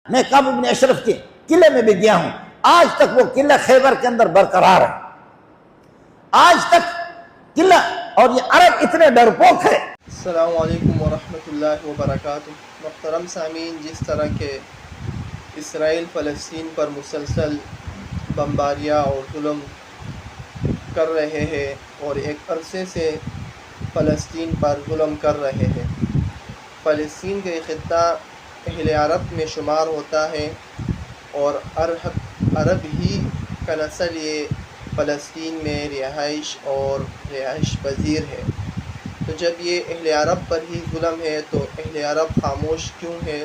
میں کعب بن اشرف کے قلعے میں بھی گیا ہوں، آج تک وہ قلعہ خیبر کے اندر برقرار ہے، آج تک قلعہ، اور یہ عرب اتنے ڈرپوک ہے۔ السلام علیکم ورحمۃ اللہ وبرکاتہ۔ محترم سامعین، جس طرح کے اسرائیل فلسطین پر مسلسل بمباریاں اور ظلم کر رہے ہیں اور ایک عرصے سے فلسطین پر ظلم کر رہے ہیں، فلسطین کا خطہ اہل عرب میں شمار ہوتا ہے اور عرب ہی کا نسل یہ فلسطین میں رہائش اور رہائش پذیر ہے۔ تو جب یہ اہل عرب پر ہی ظلم ہے تو اہل عرب خاموش کیوں ہے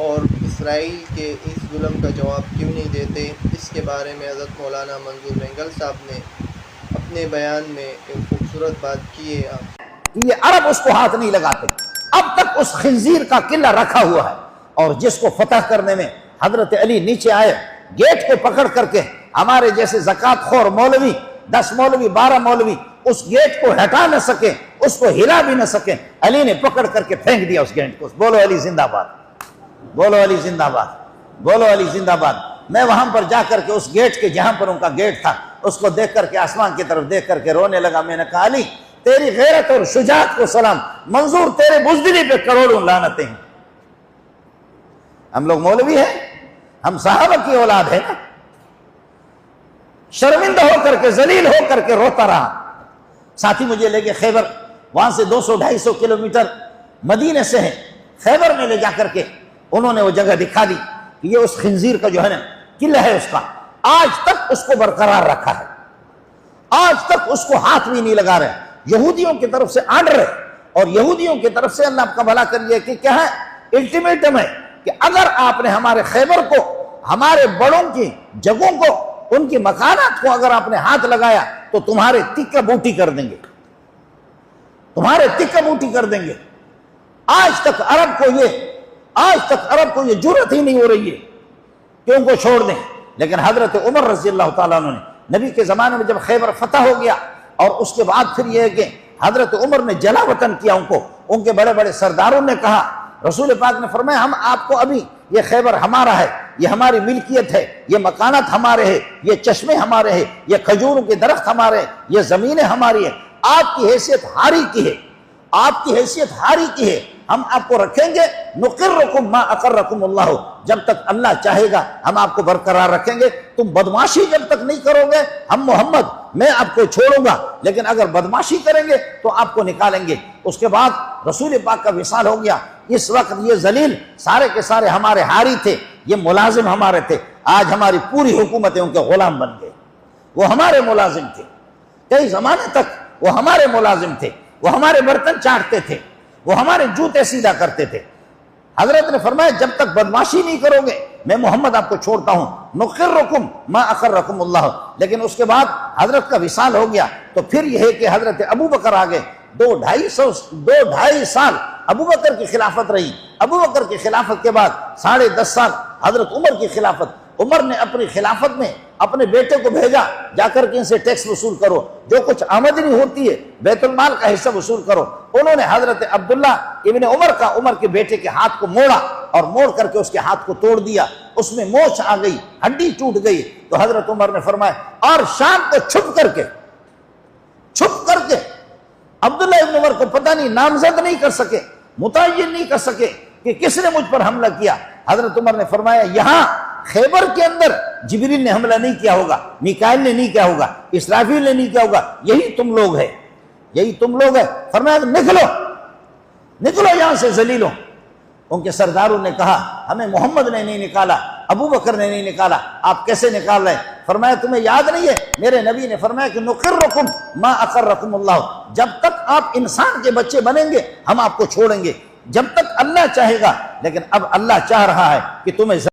اور اسرائیل کے اس ظلم کا جواب کیوں نہیں دیتے؟ اس کے بارے میں حضرت مولانا منظور مینگل صاحب نے اپنے بیان میں ایک خوبصورت بات کی ہے۔ یہ عرب اس کو ہاتھ نہیں لگاتے، اب تک اس خنزیر کا قلعہ رکھا ہوا ہے، اور جس کو فتح کرنے میں حضرت علی نیچے آئے، گیٹ کو پکڑ کر کے ہمارے جیسے زکوٰۃ خور مولوی 10 مولوی 12 مولوی اس گیٹ کو ہٹا نہ سکے، اس کو ہلا بھی نہ سکے، علی نے پکڑ کر کے پھینک دیا اس گیٹ کو۔ بولو علی زندہ باد، بولو علی زندہ باد، بولو علی زندہ باد۔ میں وہاں پر جا کر کے اس گیٹ کے جہاں پر ان کا گیٹ تھا اس کو دیکھ کر کے آسمان کی طرف دیکھ کر کے رونے لگا۔ میں نے کہا علی تیری غیرت اور شجاعت کو سلام، منظور تیرے بزدلی پہ کروڑوں لعنتیں ہیں۔ ہم لوگ مولوی ہیں، ہم صحابہ کی اولاد ہیں نا۔ شرمندہ ہو کر کے ذلیل ہو کر کے روتا رہا۔ ساتھی مجھے لے کے خیبر، وہاں سے 200-250 کلومیٹر مدینے سے ہے، خیبر میں لے جا کر کے انہوں نے وہ جگہ دکھا دی کہ یہ اس خنزیر کا جو ہے نا قلعہ ہے، اس کا آج تک اس کو برقرار رکھا ہے، آج تک اس کو ہاتھ بھی نہیں لگا رہے۔ یہودیوں کی طرف سے آرڈر ہے، اور یہودیوں کی طرف سے اللہ آپ کا بھلا کریے کہ کیا ہے، الٹیمیٹم ہے کہ اگر آپ نے ہمارے خیبر کو، ہمارے بڑوں کی جگہوں کو، ان کی مکانات کو اگر آپ نے ہاتھ لگایا تو تمہارے تکہ بوٹی کر دیں گے، تمہارے تکہ بوٹی کر دیں گے۔ آج تک عرب کو یہ جرأت ہی نہیں ہو رہی ہے کہ ان کو چھوڑ دیں۔ لیکن حضرت عمر رضی اللہ تعالیٰ عنہ نے نبی کے زمانے میں جب خیبر فتح ہو گیا، اور اس کے بعد پھر یہ ہے کہ حضرت عمر نے جلا وطن کیا ان کو، ان کے بڑے بڑے سرداروں نے کہا، رسول پاک نے فرمایا ہم آپ کو ابھی، یہ خیبر ہمارا ہے، یہ ہماری ملکیت ہے، یہ مکانات ہمارے ہیں، یہ چشمے ہمارے ہیں، یہ کھجوروں کے درخت ہمارے ہیں، یہ زمینیں ہماری ہیں، آپ کی حیثیت ہاری کی ہے، آپ کی حیثیت ہاری کی ہے، ہم آپ کو رکھیں گے، نقرکم ما اقرکم اللہ، جب تک اللہ چاہے گا ہم آپ کو برقرار رکھیں گے۔ تم بدماشی جب تک نہیں کرو گے ہم محمد، میں آپ کو چھوڑوں گا، لیکن اگر بدماشی کریں گے تو آپ کو نکالیں گے۔ اس کے بعد رسول پاک کا وصال ہو گیا۔ اس وقت یہ ذلیل سارے کے سارے ہمارے ہاری تھے، یہ ملازم ہمارے تھے، آج ہماری پوری حکومتیں ان کے غلام بن گئے۔ وہ ہمارے ملازم تھے، کئی زمانے تک وہ ہمارے ملازم تھے، وہ ہمارے برتن چاٹتے تھے، وہ ہمارے جوتے سیدھا کرتے تھے۔ حضرت نے فرمایا جب تک بدماشی نہیں کرو گے میں محمد آپ کو چھوڑتا ہوں، نقرکم ما اقرکم اللہ۔ لیکن اس کے بعد حضرت کا وصال ہو گیا تو پھر یہ ہے کہ حضرت ابو بکر آگے، 2-2.5 سال ابو بکر کی خلافت رہی۔ ابو بکر کی خلافت کے بعد 10.5 سال حضرت عمر کی خلافت۔ عمر نے اپنی خلافت میں اپنے بیٹے کو بھیجا، جا کر کے ان سے ٹیکس وصول کرو، جو کچھ آمدنی ہوتی ہے بیت المال کا حصہ وصول کرو۔ انہوں نے حضرت عبداللہ ابن عمر کے بیٹے کے ہاتھ کو موڑا، اور موڑ کر کے اس کے ہاتھ کو توڑ دیا، اس میں موچ آ گئی، ہڈی ٹوٹ گئی۔ تو حضرت عمر نے فرمایا، اور شام کو چھپ کر کے عبداللہ ابن عمر کو پتہ نہیں، نامزد نہیں کر سکے، متعین نہیں کر سکے کہ کس نے مجھ پر حملہ کیا۔ حضرت عمر نے فرمایا یہاں خیبر کے اندر جبریل نے حملہ نہیں کیا ہوگا، میکائیل نے نہیں کیا ہوگا، اسرافیل نے نہیں کیا ہوگا، یہی تم لوگ ہیں، یہی تم لوگ ہیں۔ فرمایا نکلو یہاں سے ذلیلوں۔ ان کے سرداروں نے کہا ہمیں محمد نے نہیں نکالا، ابو بکر نے نہیں نکالا، آپ کیسے نکال رہے؟ فرمایا تمہیں یاد نہیں ہے میرے نبی نے فرمایا کہ نقرکم ما اقرکم اللہ، جب تک آپ انسان کے بچے بنیں گے ہم آپ کو چھوڑیں گے، جب تک اللہ چاہے گا۔ لیکن اب اللہ چاہ رہا ہے کہ تمہیں